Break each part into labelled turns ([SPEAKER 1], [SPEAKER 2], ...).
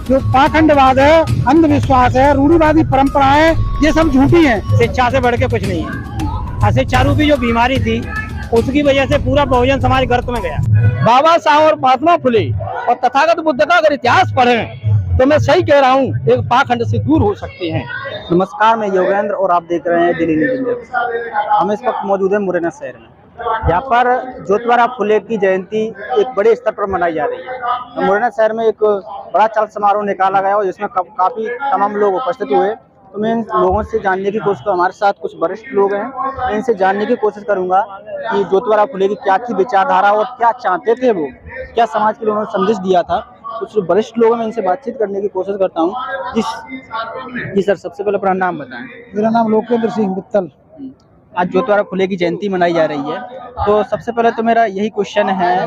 [SPEAKER 1] जो पाखंडवाद है, अंधविश्वास है, रूढ़िवादी परंपराएं, ये सब झूठी हैं।
[SPEAKER 2] शिक्षा से बढ़ के कुछ नहीं है। अशिक्षा रूपी जो बीमारी थी उसकी वजह से पूरा बहुजन समाज गर्त में गया।
[SPEAKER 3] बाबा साहब और महात्मा फुले और तथागत बुद्ध का अगर इतिहास पढ़ें तो मैं सही कह रहा हूँ, एक पाखंड से दूर हो सकते हैं।
[SPEAKER 4] नमस्कार, मैं योगेंद्र और आप देख रहे हैं दिल्ली न्यूज़ इंडिया। हम इस वक्त मौजूद हैं मुरैना शहर में। यहाँ पर ज्योतिबा फुले की जयंती एक बड़े स्तर पर मनाई जा रही है। मुरैना शहर में एक बड़ा चल समारोह निकाला गया और जिसमें काफी तमाम लोग उपस्थित हुए। तो मैं इन लोगों से जानने की कोशिश, हमारे साथ कुछ वरिष्ठ लोग हैं, मैं इनसे जानने की कोशिश करूंगा कि ज्योतिबा फुले की क्या थी विचारधारा और क्या चाहते थे वो, क्या समाज के लिए उन्होंने संदेश दिया था। कुछ वरिष्ठ लोग हैं, मैं इनसे बातचीत करने की कोशिश करता हूँ। जी सर, सबसे पहले अपना नाम बताएं।
[SPEAKER 1] मेरा नाम लोकेंद्र सिंह मित्तल।
[SPEAKER 4] आज ज्योतिबा फुले की जयंती मनाई जा रही है, तो सबसे पहले तो मेरा यही क्वेश्चन है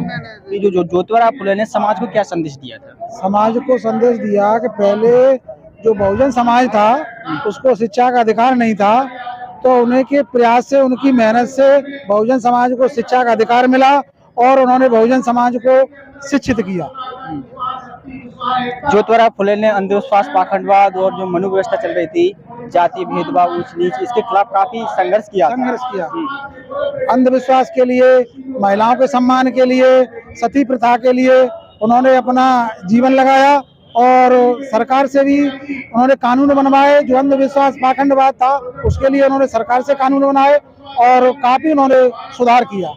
[SPEAKER 4] कि जो ज्योतिबा फुले ने समाज को क्या संदेश दिया था।
[SPEAKER 1] समाज को संदेश दिया कि पहले जो बहुजन समाज था उसको शिक्षा का अधिकार नहीं था, तो उन्हीं के प्रयास से, उनकी मेहनत से बहुजन समाज को शिक्षा का अधिकार मिला और उन्होंने बहुजन समाज को शिक्षित किया।
[SPEAKER 4] ज्योतिबा फुले ने अंधविश्वास, पाखंडवाद और जो मनु व्यवस्था चल रही थी, जाति भेदभाव, ऊंच नीच, इसके खिलाफ काफी संघर्ष किया।
[SPEAKER 1] अंधविश्वास के लिए, महिलाओं के सम्मान के लिए, सती प्रथा के लिए उन्होंने अपना जीवन लगाया और सरकार से भी उन्होंने कानून बनवाए। जो अंधविश्वास, पाखंडवाद था उसके लिए उन्होंने सरकार से कानून बनाए और काफी उन्होंने सुधार किया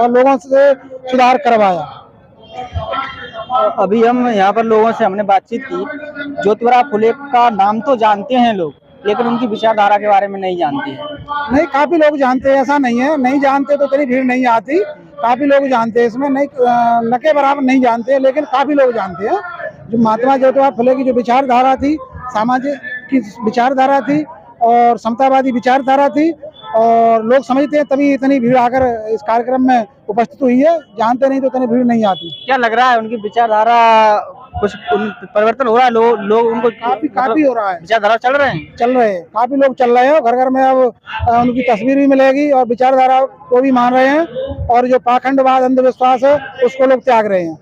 [SPEAKER 1] और लोगों से सुधार करवाया।
[SPEAKER 4] अभी हम यहाँ पर लोगों से हमने बातचीत की। ज्योतिबा फुले का नाम तो जानते हैं लोग, लेकिन उनकी विचारधारा के बारे में नहीं जानते हैं।
[SPEAKER 1] नहीं, काफी लोग जानते हैं, ऐसा नहीं है। नहीं जानते तो इतनी भीड़ नहीं आती। काफी लोग जानते हैं, इसमें नहीं न के बराबर नहीं जानते हैं, लेकिन काफी लोग जानते हैं। जो महात्मा ज्योतिबा फुले की जो विचारधारा थी, सामाजिक की विचारधारा थी और समतावादी विचारधारा थी और लोग समझते हैं, तभी इतनी भीड़ आकर इस कार्यक्रम में उपस्थित हुई है। जानते नहीं तो इतनी भीड़ नहीं आती।
[SPEAKER 4] क्या लग रहा है उनकी विचारधारा कुछ परिवर्तन हो रहा है? लोग उनको
[SPEAKER 1] काफी हो रहा है।
[SPEAKER 4] विचारधारा चल रहे हैं,
[SPEAKER 1] काफी लोग चल रहे हैं। घर घर में अब उनकी तस्वीर भी मिलेगी और विचारधारा को भी मान रहे हैं और जो पाखंडवाद, अंधविश्वास है उसको लोग त्याग रहे हैं।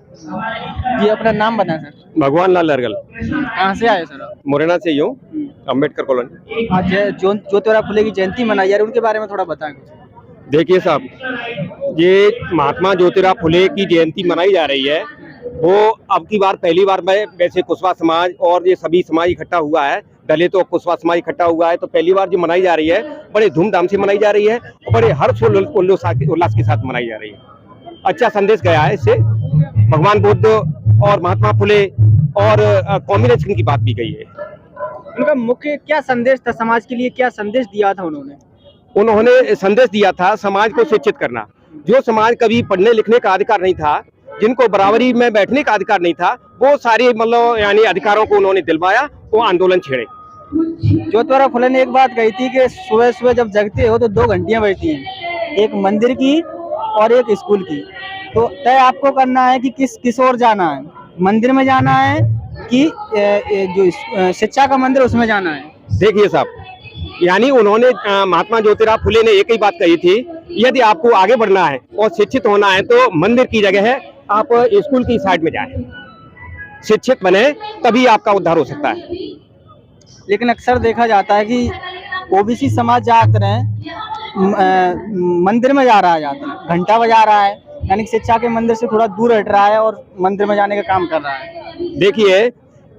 [SPEAKER 4] जी, अपना नाम बताएं सर।
[SPEAKER 5] भगवान लाल लरगल।
[SPEAKER 4] कहाँ से आए सर?
[SPEAKER 5] मुरैना से ही हूँ, अम्बेडकर कॉलोनी।
[SPEAKER 4] आज ज्योतिबा फुले की जयंती मनाई जा रही है, उनके बारे में थोड़ा बताएं।
[SPEAKER 5] देखिए साहब, ये महात्मा ज्योतिबा फुले की जयंती मनाई जा रही है, वो अब की बार पहली बार में वैसे कुशवाहा समाज और ये सभी समाज इकट्ठा हुआ है, दलित और कुशवाहा समाज इकट्ठा हुआ है, तो पहली बार जो मनाई जा रही है बड़े धूमधाम से मनाई जा रही है और बड़े हर्ष उल्लास के साथ मनाई जा रही है। अच्छा संदेश गया है इससे, भगवान बुद्ध और महात्मा फुले और कॉम्युनिज्म की बात भी कही है।
[SPEAKER 4] उनका मुख्य क्या संदेश था समाज के लिए? क्या संदेश दिया था
[SPEAKER 5] उन्होंने संदेश दिया था समाज को शिक्षित करना। जो समाज कभी पढ़ने लिखने का अधिकार नहीं था, जिनको बराबरी में बैठने का अधिकार नहीं था, वो सारे मतलब यानी अधिकारों को उन्होंने दिलवाया, वो आंदोलन छेड़े।
[SPEAKER 4] ज्योतिबा फुले ने एक बात कही थी कि सुबह सुबह जब जगते हो तो 2 घंटियां बैठती हैं, एक मंदिर की और एक स्कूल की। तो तय आपको करना है कि किस ओर जाना है, मंदिर में जाना है कि जो शिक्षा का मंदिर उसमें जाना है।
[SPEAKER 5] देखिए साहब, यानी उन्होंने महात्मा ज्योतिबा फुले ने एक ही बात कही थी, यदि आपको आगे बढ़ना है और शिक्षित होना है तो मंदिर की जगह है आप स्कूल की साइड में जाएं, शिक्षित बने, तभी आपका उद्धार हो सकता है।
[SPEAKER 4] लेकिन अक्सर देखा जाता है कि ओबीसी समाज जाकर मंदिर में जा रहा है, घंटा बजा रहा है, यानी शिक्षा के मंदिर से थोड़ा दूर हट रहा है और मंदिर में जाने का काम कर रहा है।
[SPEAKER 5] देखिए,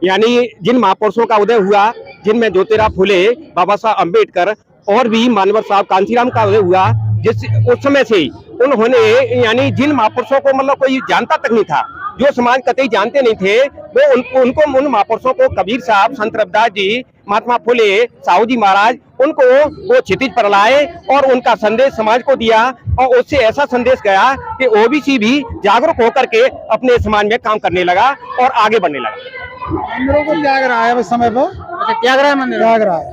[SPEAKER 5] यानी जिन महापुरुषों का उदय हुआ, जिनमें ज्योतिबा फुले, बाबा साहब अम्बेडकर और भी मानवर साहब कांशीराम का उदय हुआ, जिस उस समय से उन्होंने यानी जिन महापुरुषों को मतलब कोई जानता तक नहीं था, जो समाज कतई जानते नहीं थे, वो उन महापुरुषों को कबीर साहब, संत रविदास जी, महात्मा फुले, साहू जी महाराज, उनको वो क्षितिज पर लाए और उनका संदेश समाज को दिया और उससे ऐसा संदेश गया कि ओबीसी भी जागरूक होकर के अपने समाज में काम करने लगा और आगे बढ़ने लगा।
[SPEAKER 1] मंदिरों को त्याग रहा है इस समय पर।
[SPEAKER 4] अच्छा, त्याग रहा है मंदिर? त्याग रहा है,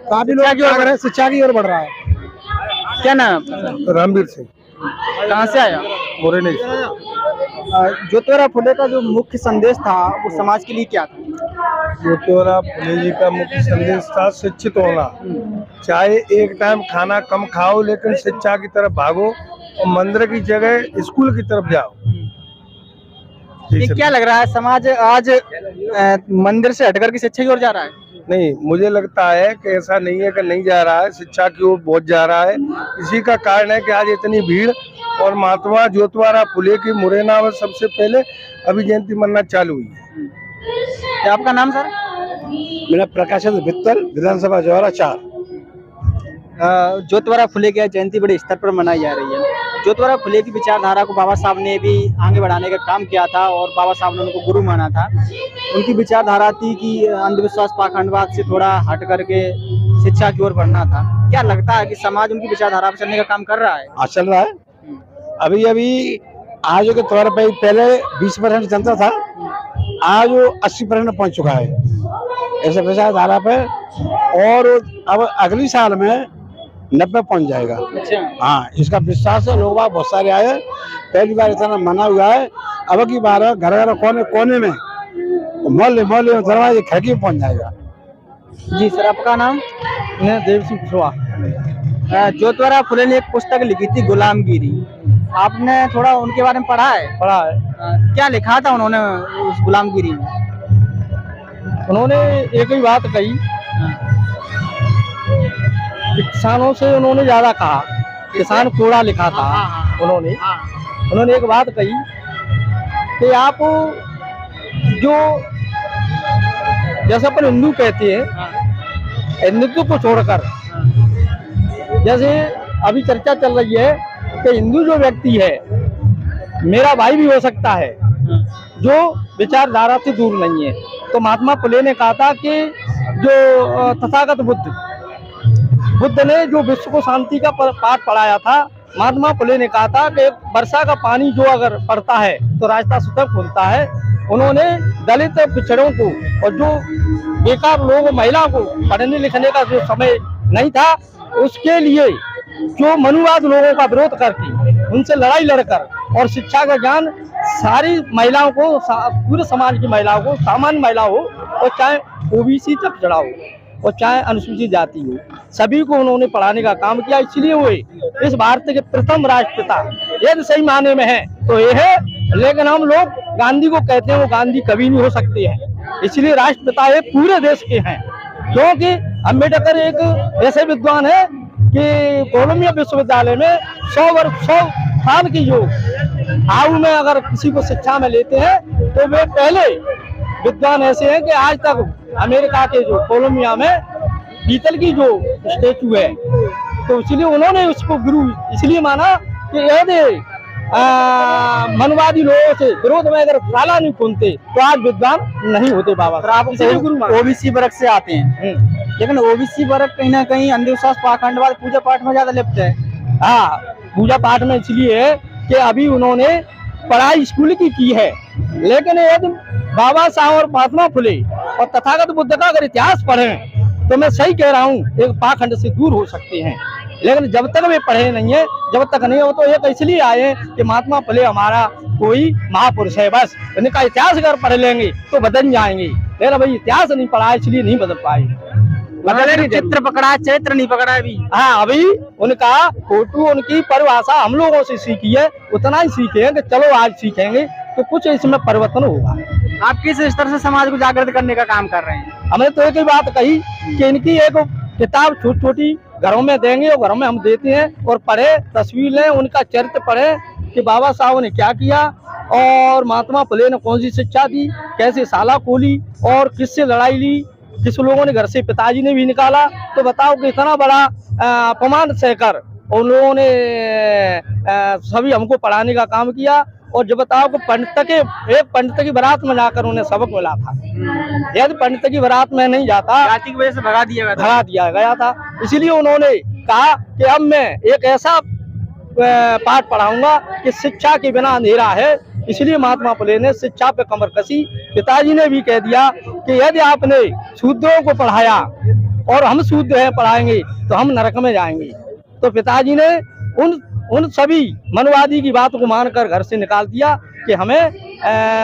[SPEAKER 1] काफी लोग त्याग रहे हैं, शिक्षा की ओर बढ़ रहा है।
[SPEAKER 4] क्या नाम?
[SPEAKER 1] रामवीर सिंह।
[SPEAKER 4] कहाँ से आया?
[SPEAKER 1] मुरैना।
[SPEAKER 4] ज्योतिबा फुले का जो मुख्य संदेश था वो समाज के लिए क्या था?
[SPEAKER 6] ज्योतिबा फुले जी का मुख्य संदेश था शिक्षित होना। चाहे एक टाइम खाना कम खाओ, लेकिन शिक्षा की तरफ भागो और मंदिर की जगह स्कूल की तरफ जाओ।
[SPEAKER 4] ये क्या लग रहा है, समाज आज मंदिर से हटकर की शिक्षा की ओर जा रहा है?
[SPEAKER 6] नहीं, मुझे लगता है कि ऐसा नहीं है कि नहीं जा रहा है, शिक्षा की ओर बहुत जा रहा है। इसी का कारण है कि आज इतनी भीड़ और महात्मा ज्योतिबा फुले की मुरैना में सबसे पहले अभी जयंती मनाना चालू हुई है।
[SPEAKER 4] क्या आपका नाम सर?
[SPEAKER 1] मेरा प्रकाश मित्तल, विधानसभा जवारा 4।
[SPEAKER 4] ज्योतिबा फुले की जयंती बड़े स्तर पर मनाई जा रही है। ज्योतिबा फुले की विचारधारा को बाबा साहब ने भी आगे बढ़ाने का काम किया था और बाबा साहब ने उनको गुरु माना था। उनकी विचारधारा थी कि अंधविश्वास पाखंडवाद से थोड़ा हट करके शिक्षा की ओर बढ़ना था। क्या लगता है कि समाज उनकी विचारधारा पर चलने का काम कर रहा है?
[SPEAKER 1] आज चल रहा है। अभी आज के तौर पे पहले 20% जनता था, आज वो 80% पहुंच चुका है ऐसे विचारधारा पे, और अब अगली साल में 90 पहुंच जाएगा।
[SPEAKER 4] अच्छा।
[SPEAKER 1] हाँ, इसका विश्वास है। लोग बहुत सारे आए, पहली बार इतना मना हुआ है। अब की बार घर घर कोने कोने में, मोहल्ले मोहल्ले में, दरवाजे खिड़की पहुंच जाएगा।
[SPEAKER 4] जी सर, आपका नाम?
[SPEAKER 3] देव सिंह कुशवाहा।
[SPEAKER 4] ज्योतिबा फुले ने एक पुस्तक लिखी थी गुलामगिरी, आपने थोड़ा उनके बारे में पढ़ा है?
[SPEAKER 3] पढ़ा है।
[SPEAKER 4] क्या लिखा था उन्होंने उस गुलामगिरी में?
[SPEAKER 3] उन्होंने एक ही बात कही, किसानों से उन्होंने ज्यादा कहा, किसान कोड़ा लिखा था उन्होंने एक बात कही कि आप जो जैसे अपन हिंदू कहते हैं, हिंदुत्व को छोड़कर, जैसे अभी चर्चा चल रही है कि हिंदू जो व्यक्ति है मेरा भाई भी हो सकता है जो विचारधारा से दूर नहीं है। तो महात्मा फुले ने कहा था कि जो तथागत बुद्ध ने जो विश्व को शांति का पाठ पढ़ाया था, महात्मा फुले ने कहा था कि वर्षा का पानी जो अगर पड़ता है तो रास्ता स्वतः खुलता है। उन्होंने दलित पिछड़ों को और जो बेकार लोग, महिलाओं को पढ़ने लिखने का जो समय नहीं था, उसके लिए जो मनुवाद लोगों का विरोध करके उनसे लड़ाई लड़कर और शिक्षा का ज्ञान सारी महिलाओं को, पूरे समाज की महिलाओं को, सामान्य महिला हो और चाहे ओबीसी तक चढ़ा हो और चाहे अनुसूचित जाति हो, सभी को उन्होंने पढ़ाने का काम किया। इसलिए वो इस भारत के प्रथम राष्ट्रपिता यदि सही माने में है तो ये है, लेकिन हम लोग गांधी को कहते हैं, वो गांधी कभी नहीं हो सकते हैं। इसलिए राष्ट्रपिता ये पूरे देश के हैं, क्योंकि अम्बेडकर एक ऐसे विद्वान है कि कोलंबिया विश्वविद्यालय में 100 साल की जो आयु में अगर किसी को शिक्षा में लेते हैं तो वे पहले विद्वान ऐसे हैं कि आज तक अमेरिका के जो कोलंबिया में पीतल की जो स्टेचू है, तो इसलिए उन्होंने उसको गुरु इसलिए माना कि यदि मनवादी लोगों से विरोध में अगर ताला नहीं खोलते तो आज विद्वान नहीं होते बाबा।
[SPEAKER 4] आप ओबीसी वर्ग से आते हैं, लेकिन ओबीसी वर्ग कहीं ना कहीं अंधविश्वास पाखंडवाद पूजा पाठ में ज्यादा लिप्त है।
[SPEAKER 3] हाँ, पूजा पाठ में इसलिए है कि अभी उन्होंने पढ़ाई स्कूल की है, लेकिन यदि बाबा साहब और महात्मा फुले और तथागत बुद्ध का अगर इतिहास पढ़ें तो मैं सही कह रहा हूँ, एक पाखंड से दूर हो सकते हैं। लेकिन जब तक वे पढ़े नहीं है, जब तक नहीं हो, तो एक इसलिए आए हैं कि महात्मा फुले हमारा कोई महापुरुष है, बस इनका इतिहास अगर पढ़ लेंगे तो बदल जाएंगे। लेकिन भाई इतिहास नहीं पढ़ा इसलिए नहीं बदल पाए।
[SPEAKER 4] चित्र पकड़ा, चरित्र नहीं पकड़ा अभी।
[SPEAKER 3] हाँ, अभी उनका फोटो, उनकी परिभाषा हम लोगों से सीखी है, उतना ही सीखे हैं कि चलो आज सीखेंगे तो कुछ इसमें परिवर्तन होगा।
[SPEAKER 4] आप किस स्तर से समाज को जागृत करने का काम कर रहे हैं?
[SPEAKER 3] हमने तो एक ही बात कही कि इनकी एक किताब छोटी छोटी घरों में देंगे और घरों में हम देते हैं और पढ़े, तस्वीर लें, उनका चरित्र पढ़े कि बाबा साहब ने क्या किया और महात्मा फुले ने कौन सी शिक्षा दी, कैसे शाला खोली और किससे लड़ाई ली, किस लोगों ने घर से पिताजी ने भी निकाला। तो बताओ कि इतना बड़ा अपमान सहकर उन लोगों ने सभी हमको पढ़ाने का काम किया। और जब बताओ कि एक पंडित की बारात में जाकर उन्हें सबक मिला था, यदि पंडित की बारात में नहीं जाता,
[SPEAKER 4] जाति की वजह से भगा दिया
[SPEAKER 3] गया था। इसीलिए उन्होंने कहा कि अब मैं एक ऐसा पाठ पढ़ाऊंगा कि शिक्षा के बिना अंधेरा है। इसलिए महात्मा फुले ने शिक्षा पे कमर कसी। पिताजी ने भी कह दिया कि यदि आपने शूद्रों को पढ़ाया और हम शूद्र हैं पढ़ाएंगे तो हम नरक में जाएंगे। तो पिताजी ने उन सभी मनवादी की बात को मानकर घर से निकाल दिया कि हमें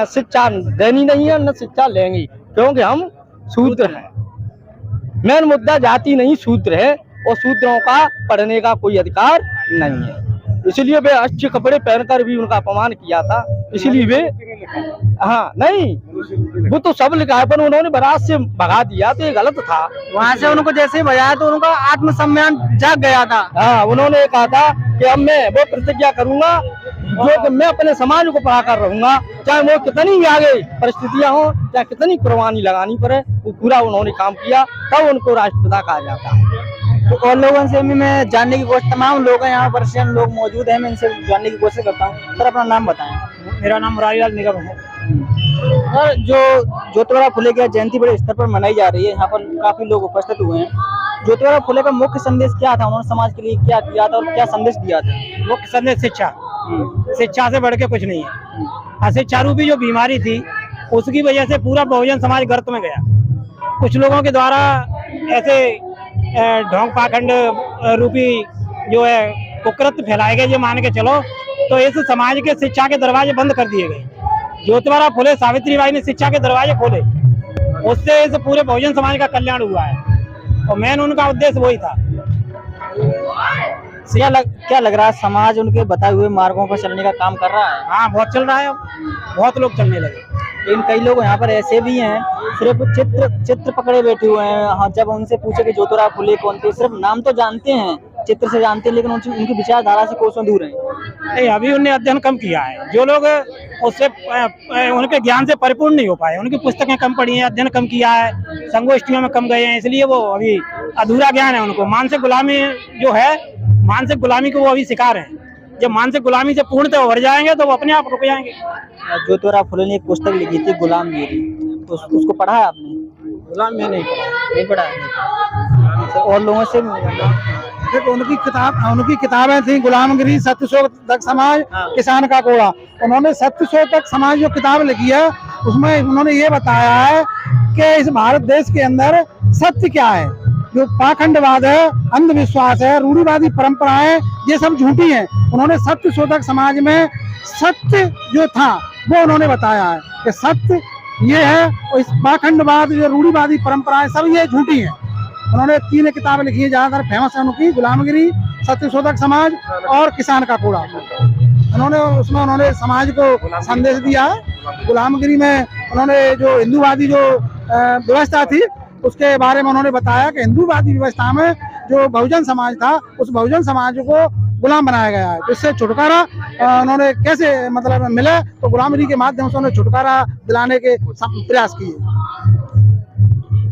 [SPEAKER 3] शिक्षा देनी नहीं है, न शिक्षा लेंगे, क्योंकि हम शूद्र हैं। मेन मुद्दा जाति नहीं, शूद्र है और शूद्रों का पढ़ने का कोई अधिकार नहीं है। इसलिए वे अच्छे कपड़े पहनकर भी उनका अपमान किया था, इसलिए वे
[SPEAKER 4] लिखा है।
[SPEAKER 3] हाँ नहीं, वो तो सब लिखा है, पर उन्होंने बारात से भगा दिया तो ये गलत था।
[SPEAKER 4] वहाँ से उनको जैसे ही बजाया तो उनका आत्मसम्मान जाग गया था।
[SPEAKER 3] हाँ, उन्होंने कहा था कि अब मैं वो प्रतिज्ञा करूंगा जो कि मैं अपने समाज को पढ़ा कर रहूंगा, चाहे वो कितनी भी आगे परिस्थितियां हो, चाहे कितनी कुर्बानी लगानी पड़े, वो पूरा उन्होंने काम किया, तब उनको राष्ट्रपिता कहा जाता है।
[SPEAKER 4] तो और लोगों से भी मैं जानने की कोशिश, तमाम लोग हैं यहाँ पर, पर्शियन लोग मौजूद हैं, मैं इनसे जानने की कोशिश करता हूँ। सर अपना नाम बताएं।
[SPEAKER 2] मेरा नाम मुरारीलाल निगम है।
[SPEAKER 4] सर जो ज्योतिबा फुले की जयंती बड़े स्तर पर मनाई जा रही है, यहाँ पर काफी लोग उपस्थित हुए हैं। ज्योतिबा फुले का मुख्य संदेश क्या था, उन्होंने समाज के लिए क्या किया था और क्या संदेश दिया था?
[SPEAKER 2] मुख्य संदेश शिक्षा, शिक्षा से बढ़ के कुछ नहीं है। अशिक्षा रूपी जो बीमारी थी उसकी वजह से पूरा बहुजन समाज गर्त में गया। कुछ लोगों के द्वारा ऐसे ढोंग पाखंड रूपी जो है कुकृत्य फैलाए गए, ये मान के चलो तो इस समाज के शिक्षा के दरवाजे बंद कर दिए गए। ज्योतिबा फुले सावित्रीबाई ने शिक्षा के दरवाजे खोले, उससे इस पूरे बहुजन समाज का कल्याण हुआ है और मेन उनका उद्देश्य वही था।
[SPEAKER 4] क्या लग रहा है, समाज उनके बताए हुए मार्गों पर चलने का काम कर रहा है?
[SPEAKER 2] हाँ, बहुत चल रहा है, बहुत लोग चलने लगे।
[SPEAKER 4] लेकिन कई लोग यहाँ पर ऐसे भी हैं सिर्फ चित्र पकड़े बैठे हुए हैं। हाँ, जब उनसे पूछे कि ज्योतिबा फुले कौन थे, सिर्फ नाम तो जानते हैं, चित्र से जानते हैं, लेकिन उनकी विचारधारा से कोसों दूर हैं।
[SPEAKER 2] नहीं, अभी उन्हें अध्ययन कम किया है। जो लोग उससे उनके ज्ञान से परिपूर्ण नहीं हो पाए, उनकी पुस्तकें कम पढ़ी हैं, अध्ययन कम किया है, संगोष्ठियों में कम गए हैं, इसलिए वो अभी अधूरा ज्ञान है उनको। मानसिक गुलामी जो है, मानसिक गुलामी को वो अभी शिकार हैं। जब मानसिक गुलामी से पूर्णतः उभर जाएंगे तो वो अपने आप रुक जाएंगे।
[SPEAKER 4] ज्योतिबा फुले ने एक पुस्तक लिखी थी गुलामगिरी, उसको पढ़ा है आपने?
[SPEAKER 2] गुलाम में नहीं
[SPEAKER 4] पढ़ा है। और लोगों से
[SPEAKER 1] देखो उनकी किताबें थी गुलामगिरी, सत्यशोधक समाज, किसान का कोड़ा। उन्होंने सत्यशोधक समाज जो किताब लिखी है उसमें उन्होंने ये बताया है कि इस भारत देश के अंदर सत्य क्या है। जो पाखंडवाद है, अंधविश्वास है, रूढ़िवादी परंपराएं, ये सब झूठी हैं। उन्होंने सत्यशोधक समाज में सत्य जो था वो उन्होंने बताया है कि सत्य ये है और इस पाखंडवाद जो रूढ़िवादी परंपराएं सब ये झूठी हैं। उन्होंने 3 किताबें लिखी है, ज्यादातर फेमस है उनकी, गुलामगिरी, सत्यशोधक समाज और किसान का कोड़ा। उन्होंने समाज को संदेश दिया है। गुलामगिरी में उन्होंने जो हिंदूवादी जो व्यवस्था थी उसके बारे में उन्होंने बताया कि हिंदूवादी व्यवस्था में जो बहुजन समाज था, उस बहुजन समाज को गुलाम बनाया गया है। इससे छुटकारा उन्होंने कैसे मतलब मिले, तो गुलामगिरी के माध्यम से उन्होंने छुटकारा दिलाने के प्रयास किए।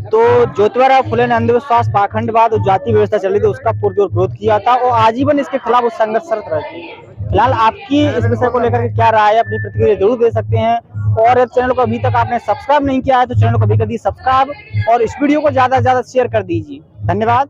[SPEAKER 4] तो ज्योतिबा फुले ने अंधविश्वास, पाखंडवाद और जाति व्यवस्था चल रही थी उसका पुरजोर विरोध किया था और आजीवन इसके खिलाफ वो संघर्षरत रहे थे। फिलहाल आपकी इस विषय को लेकर क्या राय है, अपनी प्रतिक्रिया जरूर दे सकते हैं। और इस चैनल को अभी तक आपने सब्सक्राइब नहीं किया है तो चैनल को अभी कर दीजिए सब्सक्राइब और इस वीडियो को ज्यादा से ज्यादा शेयर कर दीजिए। धन्यवाद।